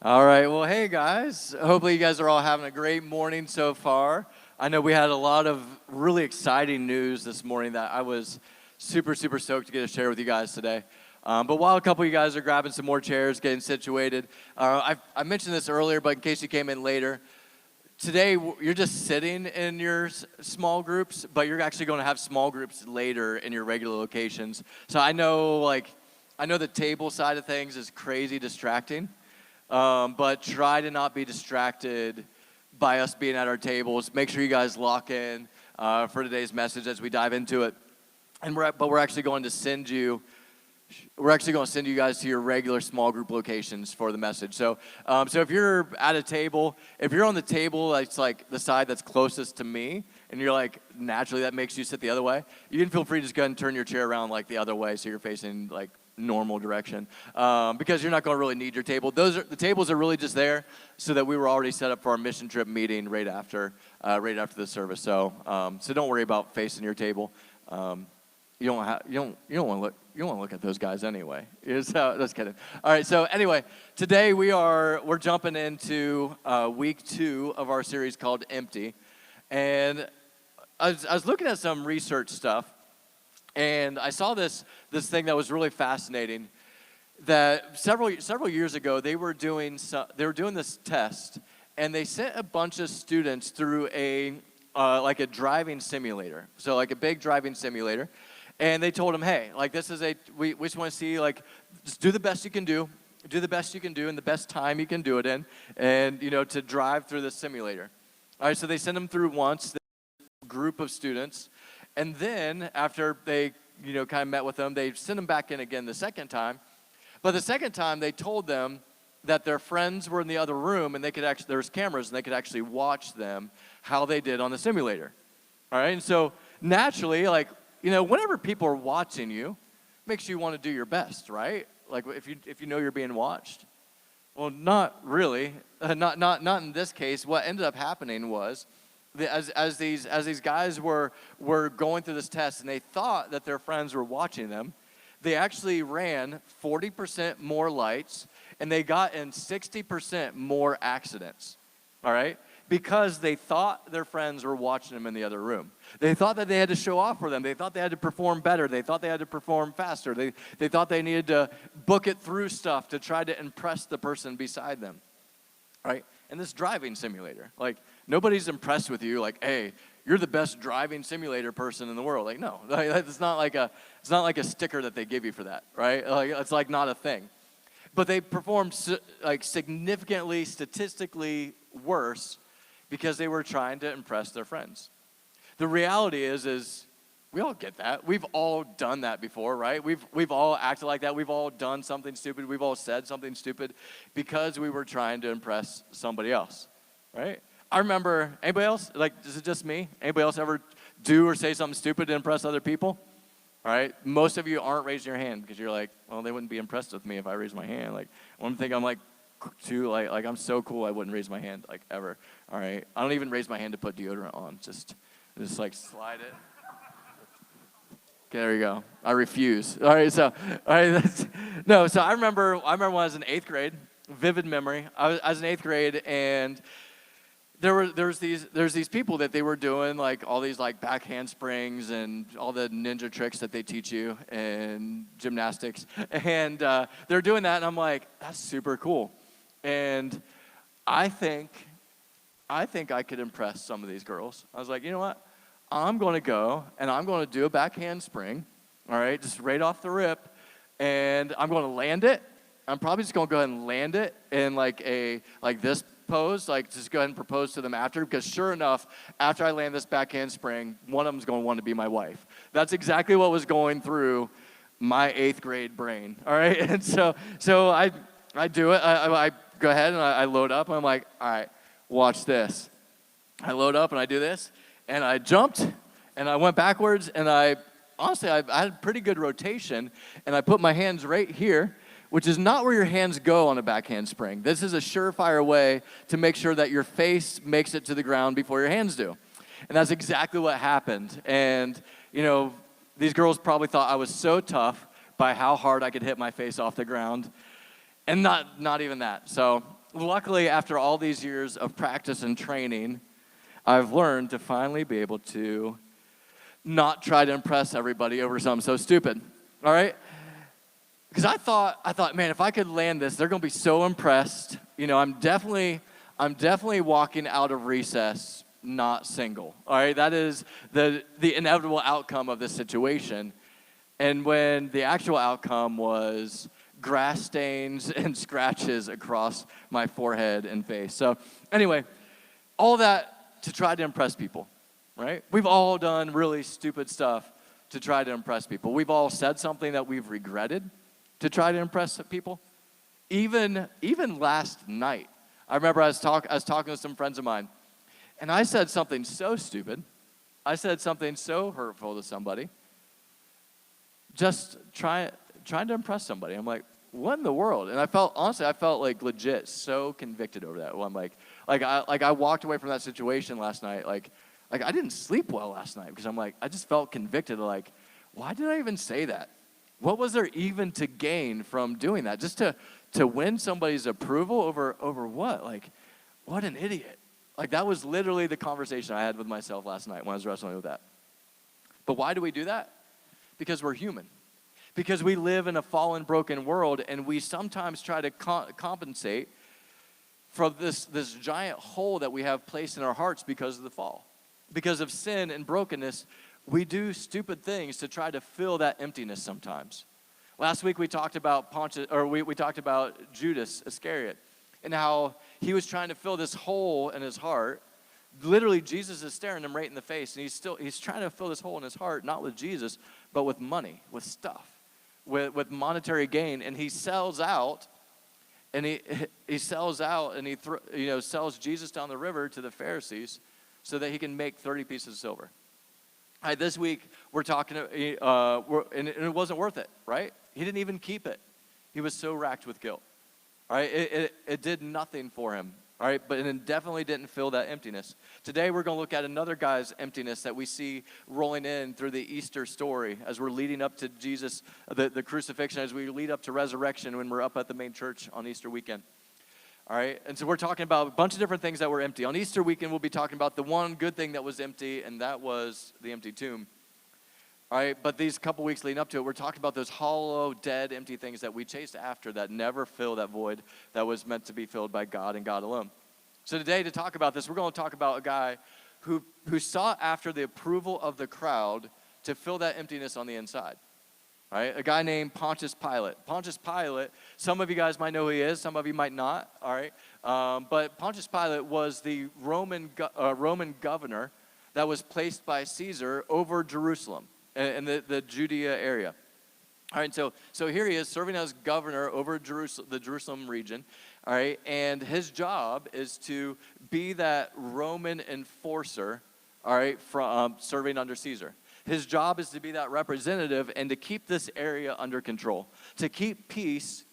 All right, well, hey guys. Hopefully you guys are all having a great morning so far. I know we had a lot of really exciting news this morning that I was super stoked to get to share with you guys today. But while a couple of you guys are grabbing some more chairs, getting situated, I mentioned this earlier, but in case you came in later, today you're just sitting in your small groups, but you're actually going to have small groups later in your regular locations. So I know the table side of things is crazy distracting. But try to not be distracted by us being at our tables. Make sure you guys lock in for today's message as we dive into it. But we're actually going to send you guys to your regular small group locations for the message. So if you're at a table, if you're on the table that's like the side that's closest to me, and you're like naturally that makes you sit the other way, you can feel free to just go ahead and turn your chair around like the other way so you're facing like normal direction, because you're not going to really need your table. The tables are really just there so that we were already set up for our mission trip meeting right after the service. So don't worry about facing your table. You don't want to look at those guys anyway. Just kidding. All right. So anyway, today we're jumping into week 2 of our series called Empty, and I was looking at some research stuff. And I saw this thing that was really fascinating. That several years ago they were doing this test, and they sent a bunch of students through a driving simulator. So like a big driving simulator, and they told them, hey, like this is we just want to see like just do the best you can do in the best time you can do it in, and to drive through the simulator. All right, so they sent them through once, the group of students. And then after they, kind of met with them, they sent them back in again the second time. But the second time, they told them that their friends were in the other room, and there was cameras, and they could actually watch them how they did on the simulator. All right, and so naturally, whenever people are watching you, it makes you want to do your best, right? Like if you know you're being watched. Well, not really. Not in this case. What ended up happening was, as these guys were going through this test and they thought that their friends were watching them, they actually ran 40% more lights and they got in 60% more accidents, all right? Because they thought their friends were watching them in the other room. They thought that they had to show off for them. They thought they had to perform better. They thought they had to perform faster. They thought they needed to book it through stuff to try to impress the person beside them, right? In this driving simulator, nobody's impressed with you, hey, you're the best driving simulator person in the world. No, it's not like a sticker that they give you for that, right? It's not a thing. But they performed significantly, statistically worse because they were trying to impress their friends. The reality is we all get that. We've all done that before, right? We've all acted like that. We've all done something stupid. We've all said something stupid because we were trying to impress somebody else, right? I remember, anybody else? Is it just me? Anybody else ever do or say something stupid to impress other people? All right? Most of you aren't raising your hand because you're like, well, they wouldn't be impressed with me if I raised my hand. One thing I'm I'm so cool I wouldn't raise my hand ever. All right? I don't even raise my hand to put deodorant on. Just slide it. Okay, there you go. I refuse. All right, so I remember when I was in 8th grade, vivid memory. I was in 8th grade, and there's these people that they were doing all these back handsprings and all the ninja tricks that they teach you in gymnastics, and they're doing that, and I'm like, that's super cool, and I think I could impress some of these girls. I was like, you know what? I'm going to go, and I'm going to do a back handspring, all right, just right off the rip, and I'm going to land it. I'm probably just going to go ahead and land it in this pose, just go ahead and propose to them after, because sure enough, after I land this back handspring, one of them's going to want to be my wife. That's exactly what was going through my 8th grade brain, all right? And so I do it. I go ahead, and I load up, and I'm like, all right, watch this. I load up, and I do this. And I jumped, and I went backwards, and I had pretty good rotation, and I put my hands right here, which is not where your hands go on a back handspring. This is a surefire way to make sure that your face makes it to the ground before your hands do. And that's exactly what happened. And, these girls probably thought I was so tough by how hard I could hit my face off the ground, and not even that. So luckily, after all these years of practice and training, I've learned to finally be able to not try to impress everybody over something so stupid, all right? Because I thought, man, if I could land this, they're going to be so impressed. You know, I'm definitely walking out of recess not single, all right? That is the inevitable outcome of this situation. And when the actual outcome was grass stains and scratches across my forehead and face. So anyway, all that to try to impress people, right? We've all done really stupid stuff to try to impress people. We've all said something that we've regretted to try to impress people. Even last night, I remember I was talking with some friends of mine, and I said something so stupid. I said something so hurtful to somebody. Just trying to impress somebody. I'm like, what in the world? And I felt like legit so convicted over that. Well, I'm like I walked away from that situation last night. Like I didn't sleep well last night because I'm like, I just felt convicted. Like, why did I even say that? What was there even to gain from doing that? Just to win somebody's approval over what? Like, what an idiot. Like, that was literally the conversation I had with myself last night when I was wrestling with that. But why do we do that? Because we're human. Because we live in a fallen, broken world, and we sometimes try to compensate for this giant hole that we have placed in our hearts because of the fall. Because of sin and brokenness, we do stupid things to try to fill that emptiness sometimes. Last week we talked about we talked about Judas Iscariot and how he was trying to fill this hole in his heart. Literally, Jesus is staring him right in the face, and he's trying to fill this hole in his heart, not with Jesus, but with money, with stuff, with monetary gain. And he sells out, and he sells Jesus down the river to the Pharisees so that he can make 30 pieces of silver. All right, this week we're talking, and it wasn't worth it, right? He didn't even keep it. He was so racked with guilt. All right, it did nothing for him. All right, but it definitely didn't fill that emptiness. Today we're going to look at another guy's emptiness that we see rolling in through the Easter story as we're leading up to Jesus, the crucifixion, as we lead up to resurrection when we're up at the main church on Easter weekend. All right, and so we're talking about a bunch of different things that were empty. On Easter weekend, we'll be talking about the one good thing that was empty, and that was the empty tomb. All right, but these couple weeks leading up to it, we're talking about those hollow, dead, empty things that we chased after that never fill that void that was meant to be filled by God and God alone. So today, to talk about this, we're going to talk about a guy who sought after the approval of the crowd to fill that emptiness on the inside. All right, a guy named Pontius Pilate. Pontius Pilate, some of you guys might know who he is, some of you might not, all right? But Pontius Pilate was the Roman governor that was placed by Caesar over Jerusalem in the Judea area. All right, so here he is serving as governor over the Jerusalem region, all right? And his job is to be that Roman enforcer, all right, from serving under Caesar. His job is to be that representative and to keep this area under control, to keep peace,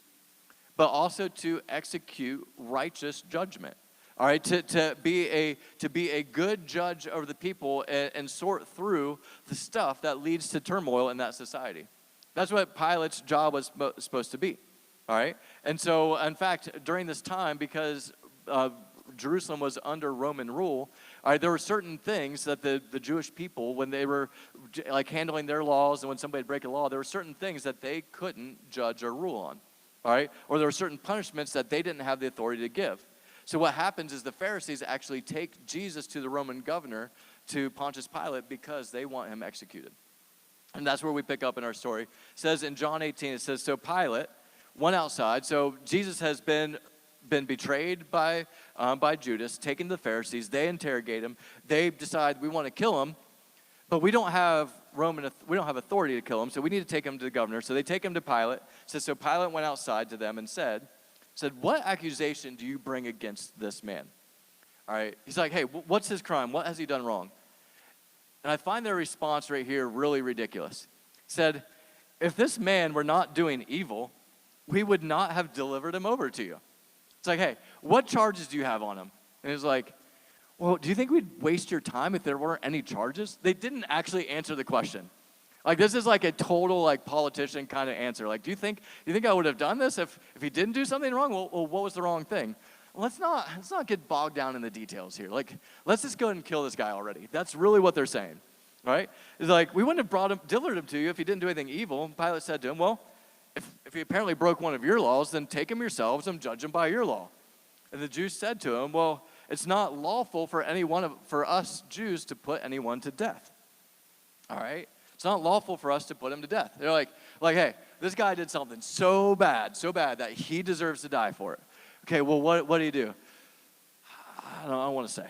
but also to execute righteous judgment. All right, to be a good judge over the people and sort through the stuff that leads to turmoil in that society. That's what Pilate's job was supposed to be. All right, and so in fact, during this time, because Jerusalem was under Roman rule, all right, there were certain things that the Jewish people, when they were like handling their laws and when somebody would break a law, there were certain things that they couldn't judge or rule on, all right? Or there were certain punishments that they didn't have the authority to give. So what happens is the Pharisees actually take Jesus to the Roman governor, to Pontius Pilate, because they want him executed. And that's where we pick up in our story. It says in John 18, it says, so Pilate went outside. So Jesus has been betrayed by Judas, taken to the Pharisees. They interrogate him. They decide we want to kill him, but we don't have authority to kill him, so we need to take him to the governor. So they take him to Pilate. It says, so Pilate went outside to them and said, what accusation do you bring against this man? All right. He's like, hey, what's his crime? What has he done wrong? And I find their response right here really ridiculous. He said, if this man were not doing evil, we would not have delivered him over to you. It's like, hey, what charges do you have on him? And he's like, well, do you think we'd waste your time if there weren't any charges? They didn't actually answer the question. Like, this is like a total like politician kind of answer. Like, do you think I would have done this if he didn't do something wrong? Well, what was the wrong thing? let's not get bogged down in the details here. Like, let's just go ahead and kill this guy already. That's really what they're saying, right? It's like, we wouldn't have delivered him to you if he didn't do anything evil. And Pilate said to him, well, if he apparently broke one of your laws, then take him yourselves and judge him by your law. And the Jews said to him, well, it's not lawful for us Jews to put anyone to death. All right? It's not lawful for us to put him to death. They're like, hey, this guy did something so bad that he deserves to die for it. Okay, well, what do you do? I don't want to say.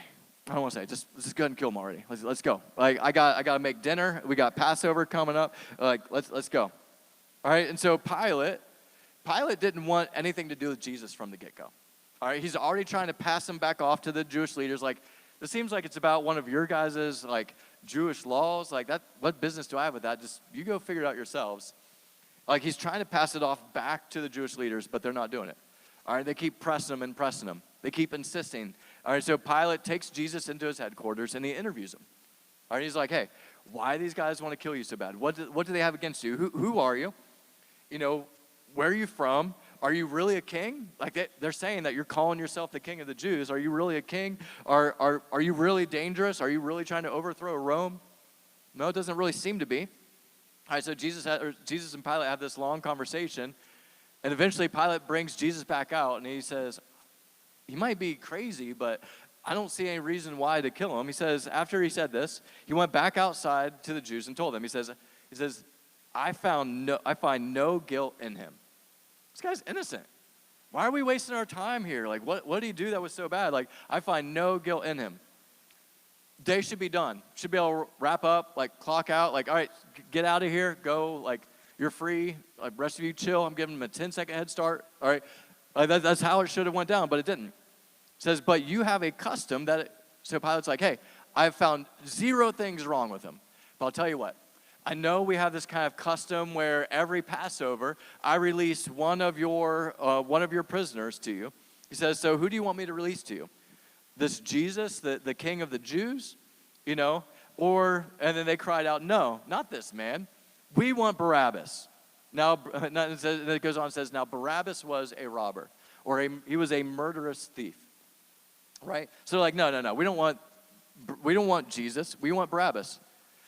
Just go ahead and kill him already. Let's go. Like, I got to make dinner. We got Passover coming up. Like, let's go. All right, and so Pilate didn't want anything to do with Jesus from the get-go. All right, he's already trying to pass him back off to the Jewish leaders. Like, this seems like it's about one of your guys' like Jewish laws. Like, that, what business do I have with that? Just, you go figure it out yourselves. Like, he's trying to pass it off back to the Jewish leaders, but they're not doing it. All right, they keep pressing him. They keep insisting. All right, so Pilate takes Jesus into his headquarters and he interviews him. All right, he's like, hey, why do these guys want to kill you so bad? What do they have against you? Who are you? You know, where are you from? Are you really a king? Like, they're saying that you're calling yourself the king of the Jews. Are you really a king? Are you really dangerous? Are you really trying to overthrow Rome? No, it doesn't really seem to be. All right, so Jesus and Pilate have this long conversation. And eventually Pilate brings Jesus back out and he says, he might be crazy, but I don't see any reason why to kill him. He says, after he said this, he went back outside to the Jews and told them, he says, I find no guilt in him. This guy's innocent. Why are we wasting our time here? Like, what did he do that was so bad? Like, I find no guilt in him. Day should be done. Should be able to wrap up, like, clock out. Like, all right, get out of here. Go, like, you're free. Like, rest of you chill. I'm giving him a 10-second head start. All right. Like, that's how it should have went down, but it didn't. It says, but you have a custom so Pilate's like, hey, I've found 0 things wrong with him. But I'll tell you what. I know we have this kind of custom where every Passover, I release one of your prisoners to you. He says, so who do you want me to release to you? This Jesus, the king of the Jews? You know? And then they cried out, no, not this man. We want Barabbas. Now, it goes on and says, now Barabbas was a robber, he was a murderous thief, right? So they're like, no, we don't want Jesus. We want Barabbas.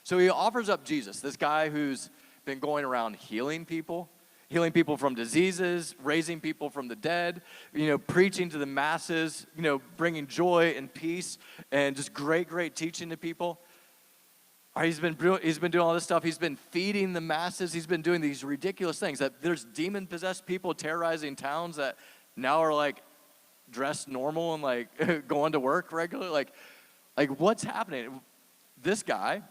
So he offers up Jesus, this guy who's been going around healing people from diseases, raising people from the dead, preaching to the masses, bringing joy and peace and just great teaching to people. He's been doing all this stuff. He's been feeding the masses. He's been doing these ridiculous things. That there's demon-possessed people terrorizing towns that now are like dressed normal and like going to work regularly. Like what's happening? This guy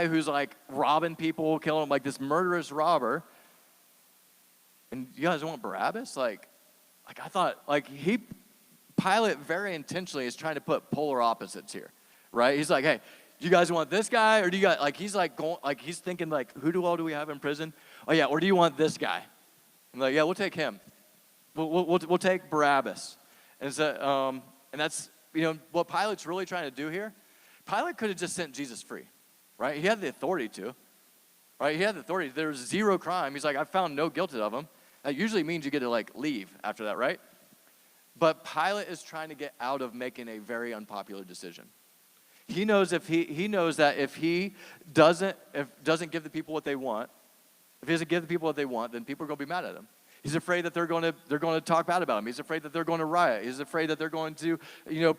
who's like robbing people, killing them, like this murderous robber. And you guys want Barabbas? Like I thought, Pilate very intentionally is trying to put polar opposites here, right? He's like, hey, you guys want this guy, or do you guys, he's thinking like, who all do we have in prison? Oh yeah, or do you want this guy? I'm like, yeah, we'll take him. We'll take Barabbas. And so, and that's, what Pilate's really trying to do here. Pilate could have just sent Jesus free, right? He had the authority to, right? He had the authority. There was 0 crime. He's like, I found no guilt of him. That usually means you get to like leave after that, right? But Pilate is trying to get out of making a very unpopular decision. He knows that if he doesn't give the people what they want, if he doesn't give the people what they want, then people are going to be mad at him. He's afraid that they're going to talk bad about him. He's afraid that they're going to riot. He's afraid that they're going to,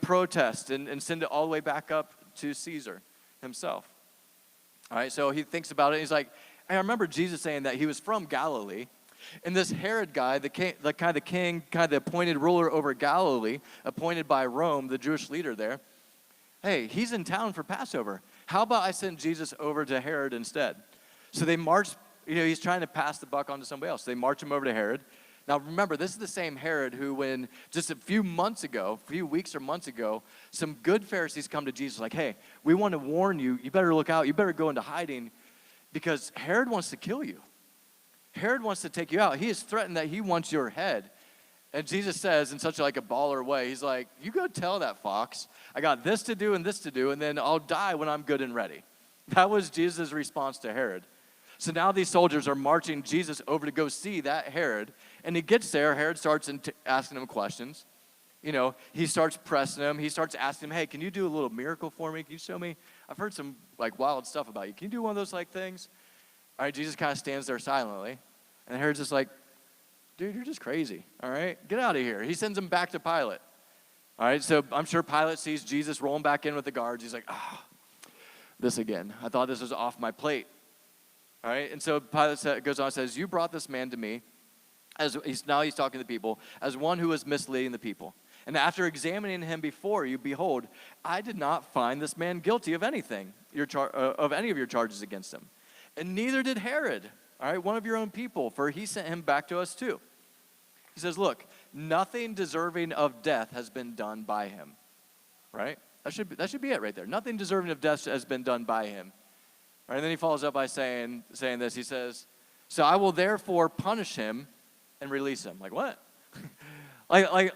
protest and send it all the way back up to Caesar himself. All right, so he thinks about it. He's like, I remember Jesus saying that he was from Galilee. And this Herod guy, the appointed ruler over Galilee, appointed by Rome, the Jewish leader there, hey, he's in town for Passover. How about I send Jesus over to Herod instead? So they march, he's trying to pass the buck on to somebody else. They march him over to Herod. Now remember, this is the same Herod who, when just a few weeks or months ago, some good Pharisees come to Jesus like, hey, we want to warn you, you better look out, you better go into hiding because Herod wants to kill you. Herod wants to take you out. He has threatened that he wants your head. And Jesus says in such a baller way, he's like, you go tell that fox, I got this to do, and then I'll die when I'm good and ready. That was Jesus' response to Herod. So now these soldiers are marching Jesus over to go see that Herod. And he gets there, Herod starts asking him questions. he starts pressing him. He starts asking him, hey, can you do a little miracle for me? Can you show me? I've heard some like wild stuff about you. Can you do one of those like things? All right, Jesus kind of stands there silently. And Herod's just like, dude, you're just crazy, all right? Get out of here. He sends him back to Pilate. All right, so I'm sure Pilate sees Jesus rolling back in with the guards. He's like, this again. I thought this was off my plate. All right, and so Pilate goes on and says, you brought this man to me, now he's talking to the people, as one who was misleading the people. And after examining him before you, behold, I did not find this man guilty of anything, of any of your charges against him. And neither did Herod, all right, one of your own people, for he sent him back to us too. He says, look, nothing deserving of death has been done by him, right? That should be it right there. Nothing deserving of death has been done by him. All right, and then he follows up by saying this. He says, so I will therefore punish him and release him. Like what? like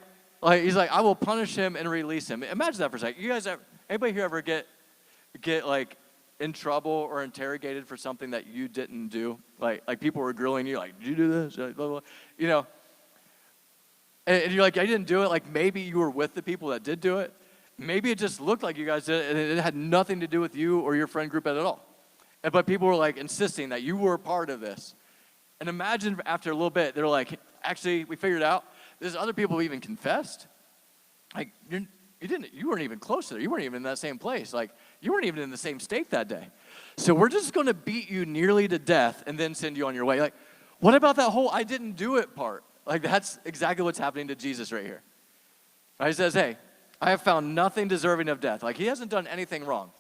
he's like, I will punish him and release him. Imagine that for a second. You guys, anybody here ever get like in trouble or interrogated for something that you didn't do? Like people were grilling you, like, did you do this? Blah, blah, blah. And you're like, I didn't do it. Like maybe you were with the people that did do it. Maybe it just looked like you guys did it, and it had nothing to do with you or your friend group at all. But people were like insisting that you were a part of this. And imagine after a little bit, they're like, actually, we figured out there's other people who even confessed. Like you weren't even close to there. You weren't even in that same place. Like you weren't even in the same state that day. So we're just going to beat you nearly to death and then send you on your way. Like, what about that whole I didn't do it part? Like that's exactly what's happening to Jesus right here. Right? He says, hey, I have found nothing deserving of death. Like he hasn't done anything wrong.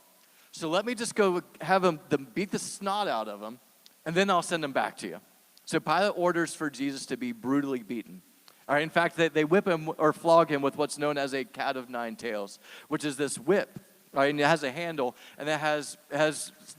So let me just go have them beat the snot out of him, and then I'll send him back to you. So Pilate orders for Jesus to be brutally beaten. All right, in fact, they whip him or flog him with what's known as a cat of nine tails, which is this whip, right? And it has a handle, and it has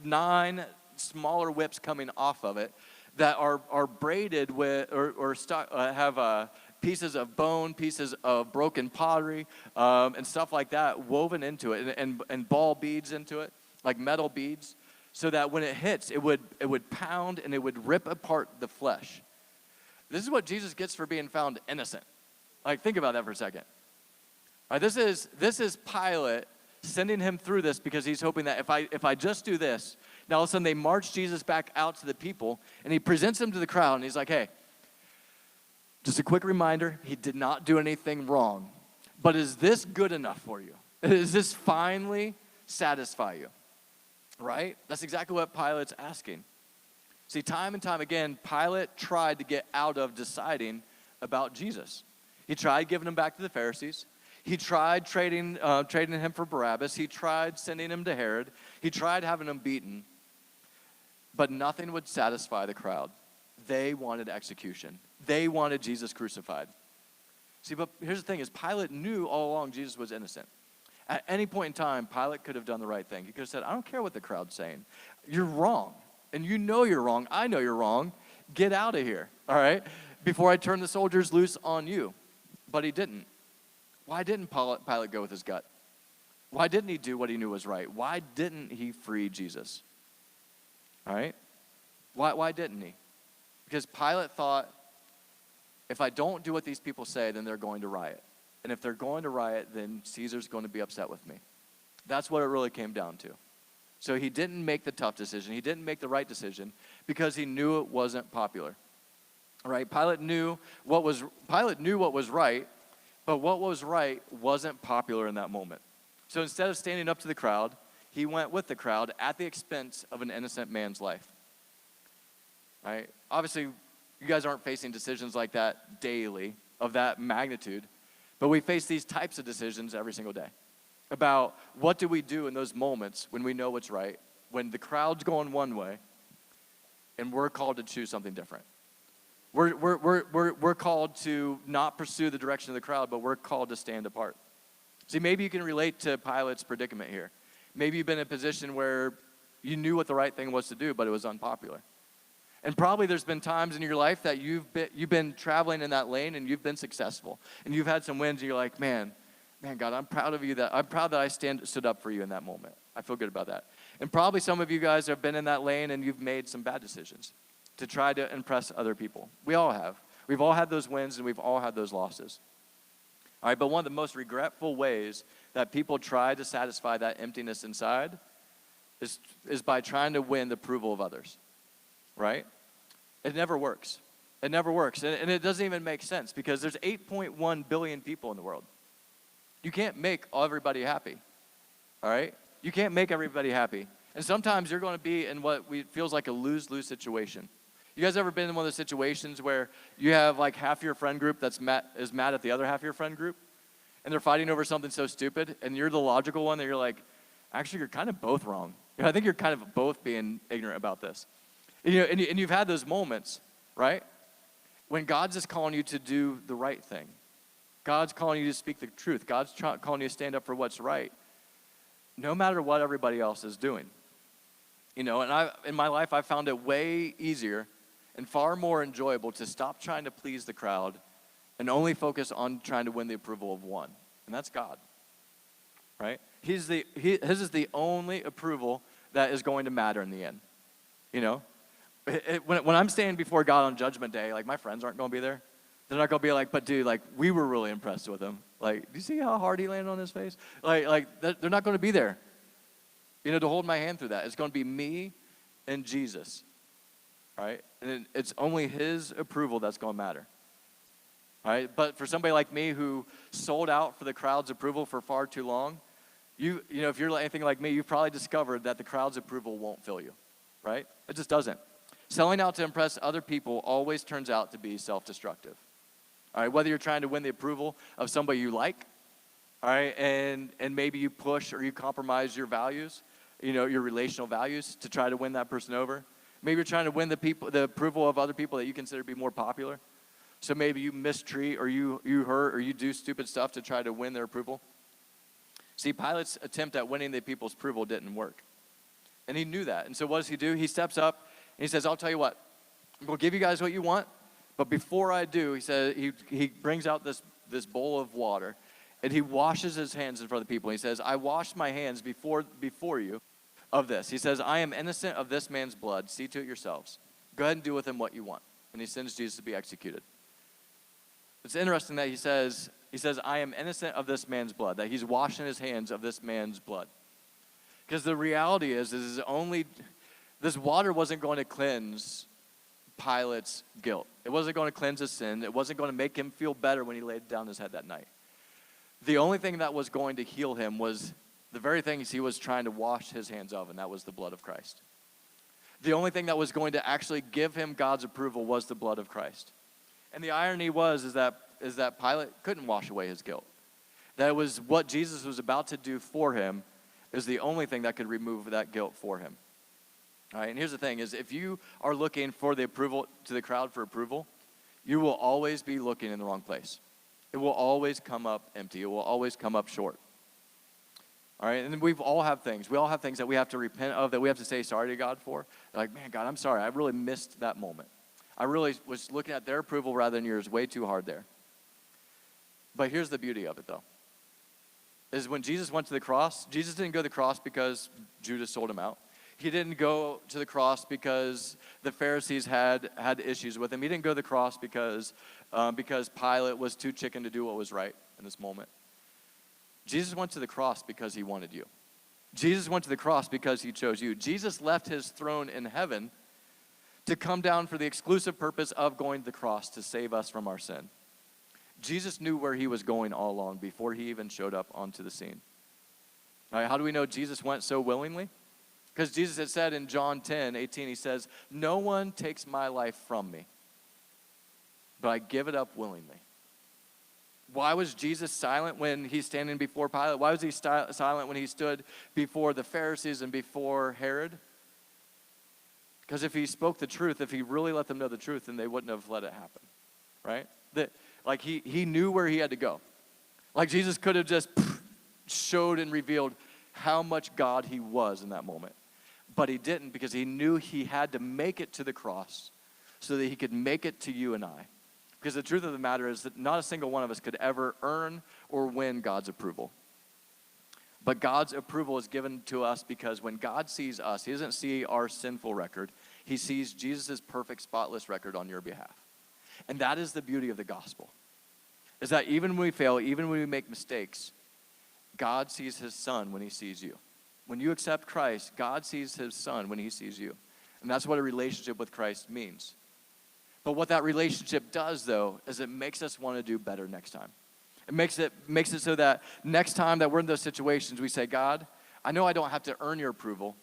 9 smaller whips coming off of it that are braided with have pieces of bone, pieces of broken pottery, and stuff like that woven into it, and ball beads into it, like metal beads, so that when it hits, it would pound and it would rip apart the flesh. This is what Jesus gets for being found innocent. Like, think about that for a second. All right, this is Pilate sending him through this because he's hoping that if I just do this, now all of a sudden they march Jesus back out to the people, and he presents him to the crowd, and he's like, hey, just a quick reminder, he did not do anything wrong. But is this good enough for you? Does this finally satisfy you? Right? That's exactly what Pilate's asking. See, time and time again, Pilate tried to get out of deciding about Jesus. He tried giving him back to the Pharisees. He tried trading him for Barabbas. He tried sending him to Herod. He tried having him beaten. But nothing would satisfy the crowd. They wanted execution. They wanted Jesus crucified. See, but here's the thing is Pilate knew all along Jesus was innocent. At any point in time, Pilate could have done the right thing. He could have said, I don't care what the crowd's saying. You're wrong. And you know you're wrong. I know you're wrong. Get out of here, all right, before I turn the soldiers loose on you. But he didn't. Why didn't Pilate go with his gut? Why didn't he do what he knew was right? Why didn't he free Jesus? All right? Why didn't he? Because Pilate thought, if I don't do what these people say, then they're going to riot. And if they're going to riot, then Caesar's going to be upset with me. That's what it really came down to. So he didn't make the tough decision. He didn't make the right decision because he knew it wasn't popular. All right? Pilate knew what was right, but what was right wasn't popular in that moment. So instead of standing up to the crowd, he went with the crowd at the expense of an innocent man's life. All right? Obviously, you guys aren't facing decisions like that daily, of that magnitude, but we face these types of decisions every single day about what do we do in those moments when we know what's right, when the crowd's going one way, and we're called to choose something different. We're called to not pursue the direction of the crowd, but we're called to stand apart. See, maybe you can relate to Pilate's predicament here. Maybe you've been in a position where you knew what the right thing was to do, but it was unpopular. And probably there's been times in your life that you've been traveling in that lane and you've been successful. And you've had some wins and you're like, man, God, I'm proud of you. I'm proud that I stood up for you in that moment. I feel good about that. And probably some of you guys have been in that lane and you've made some bad decisions to try to impress other people. We all have. We've all had those wins and we've all had those losses. All right, but one of the most regretful ways that people try to satisfy that emptiness inside is by trying to win the approval of others, right? It never works. It never works. And it doesn't even make sense because there's 8.1 billion people in the world. You can't make everybody happy, all right? You can't make everybody happy. And sometimes you're going to be in what feels like a lose-lose situation. You guys ever been in one of those situations where you have like half your friend group is mad at the other half of your friend group, and they're fighting over something so stupid, and you're the logical one that you're like, actually, you're kind of both wrong. I think you're kind of both being ignorant about this. And you've had those moments, right? When God's just calling you to do the right thing. God's calling you to speak the truth. God's calling you to stand up for what's right, no matter what everybody else is doing. And in my life, I found it way easier and far more enjoyable to stop trying to please the crowd and only focus on trying to win the approval of one, and that's God, right? His is the only approval that is going to matter in the end, When I'm standing before God on Judgment Day, like, my friends aren't going to be there. They're not going to be like, but dude, like, we were really impressed with him. Like, do you see how hard he landed on his face? They're not going to be there, to hold my hand through that. It's going to be me and Jesus, right? And it's only his approval that's going to matter, right? But for somebody like me who sold out for the crowd's approval for far too long, if you're anything like me, you've probably discovered that the crowd's approval won't fill you, right? It just doesn't. Selling out to impress other people always turns out to be self-destructive. All right, whether you're trying to win the approval of somebody you like, all right, and maybe you push or you compromise your values, your relational values to try to win that person over. Maybe you're trying to win the approval of other people that you consider to be more popular. So maybe you mistreat or you hurt or you do stupid stuff to try to win their approval. See, Pilate's attempt at winning the people's approval didn't work. And he knew that. And so what does he do? He steps up and he says, I'll tell you what, I'm going to give you guys what you want. But before I do, he said, he brings out this bowl of water, and he washes his hands in front of the people. He says, I wash my hands before you of this. He says, I am innocent of this man's blood. See to it yourselves. Go ahead and do with him what you want. And he sends Jesus to be executed. It's interesting that he says, I am innocent of this man's blood, that he's washing his hands of this man's blood. Because the reality is this water wasn't going to cleanse Pilate's guilt. It wasn't going to cleanse his sin. It wasn't going to make him feel better when he laid down his head that night. The only thing that was going to heal him was the very things he was trying to wash his hands of, and that was the blood of Christ. The only thing that was going to actually give him God's approval was the blood of Christ. And the irony is that Pilate couldn't wash away his guilt. That it was what Jesus was about to do for him is the only thing that could remove that guilt for him. All right, and here's the thing, is if you are looking for the approval to the crowd for approval, you will always be looking in the wrong place. It will always come up empty. It will always come up short. All right, and we all have things. We all have things that we have to repent of, that we have to say sorry to God for. Like, man, God, I'm sorry. I really missed that moment. I really was looking at their approval rather than yours way too hard there. But here's the beauty of it, though, is when Jesus went to the cross, Jesus didn't go to the cross because Judas sold him out. He didn't go to the cross because the Pharisees had issues with him. He didn't go to the cross because Pilate was too chicken to do what was right in this moment. Jesus went to the cross because he wanted you. Jesus went to the cross because he chose you. Jesus left his throne in heaven to come down for the exclusive purpose of going to the cross to save us from our sin. Jesus knew where he was going all along before he even showed up onto the scene. All right, how do we know Jesus went so willingly? Because Jesus had said in John 10:18, he says, no one takes my life from me, but I give it up willingly. Why was Jesus silent when he's standing before Pilate? Why was he silent when he stood before the Pharisees and before Herod? Because if he spoke the truth, if he really let them know the truth, then they wouldn't have let it happen, right? He knew where he had to go. Like Jesus could have just showed and revealed how much God he was in that moment. But he didn't, because he knew he had to make it to the cross so that he could make it to you and I. Because the truth of the matter is that not a single one of us could ever earn or win God's approval. But God's approval is given to us because when God sees us, he doesn't see our sinful record. He sees Jesus' perfect, spotless record on your behalf. And that is the beauty of the gospel. is that even when we fail, even when we make mistakes, God sees his son when he sees you. When you accept Christ, God sees his son when he sees you. And that's what a relationship with Christ means. But what that relationship does, though, is it makes us want to do better next time. It makes it so that next time that we're in those situations, we say, God, I know I don't have to earn your approval,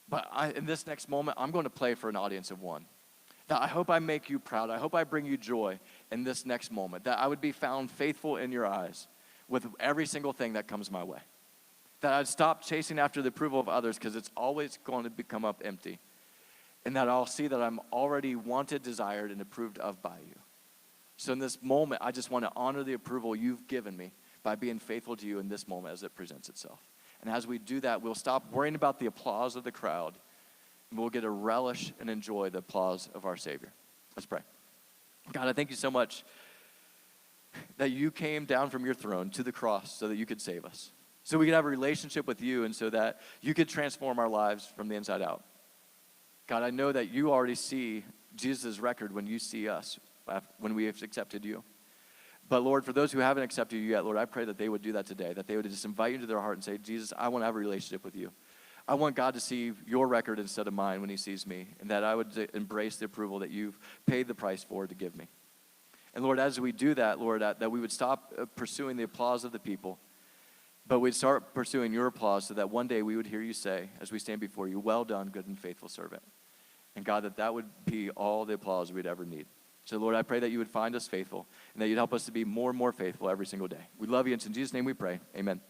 but in this next moment, I'm going to play for an audience of one. That I hope I make you proud. I hope I bring you joy in this next moment. That I would be found faithful in your eyes with every single thing that comes my way. That I'd stop chasing after the approval of others because it's always going to come up empty. And that I'll see that I'm already wanted, desired, and approved of by you. So in this moment, I just want to honor the approval you've given me by being faithful to you in this moment as it presents itself. And as we do that, we'll stop worrying about the applause of the crowd, and we'll get to relish and enjoy the applause of our Savior. Let's pray. God, I thank you so much that you came down from your throne to the cross so that you could save us, so we could have a relationship with you and so that you could transform our lives from the inside out. God, I know that you already see Jesus' record when you see us, when we have accepted you. But Lord, for those who haven't accepted you yet, Lord, I pray that they would do that today, that they would just invite you into their heart and say, Jesus, I want to have a relationship with you. I want God to see your record instead of mine when he sees me, and that I would embrace the approval that you've paid the price for to give me. And Lord, as we do that, Lord, that we would stop pursuing the applause of the people, but we'd start pursuing your applause so that one day we would hear you say, as we stand before you, well done, good and faithful servant. And God, that would be all the applause we'd ever need. So Lord, I pray that you would find us faithful and that you'd help us to be more and more faithful every single day. We love you, and it's in Jesus' name we pray. Amen.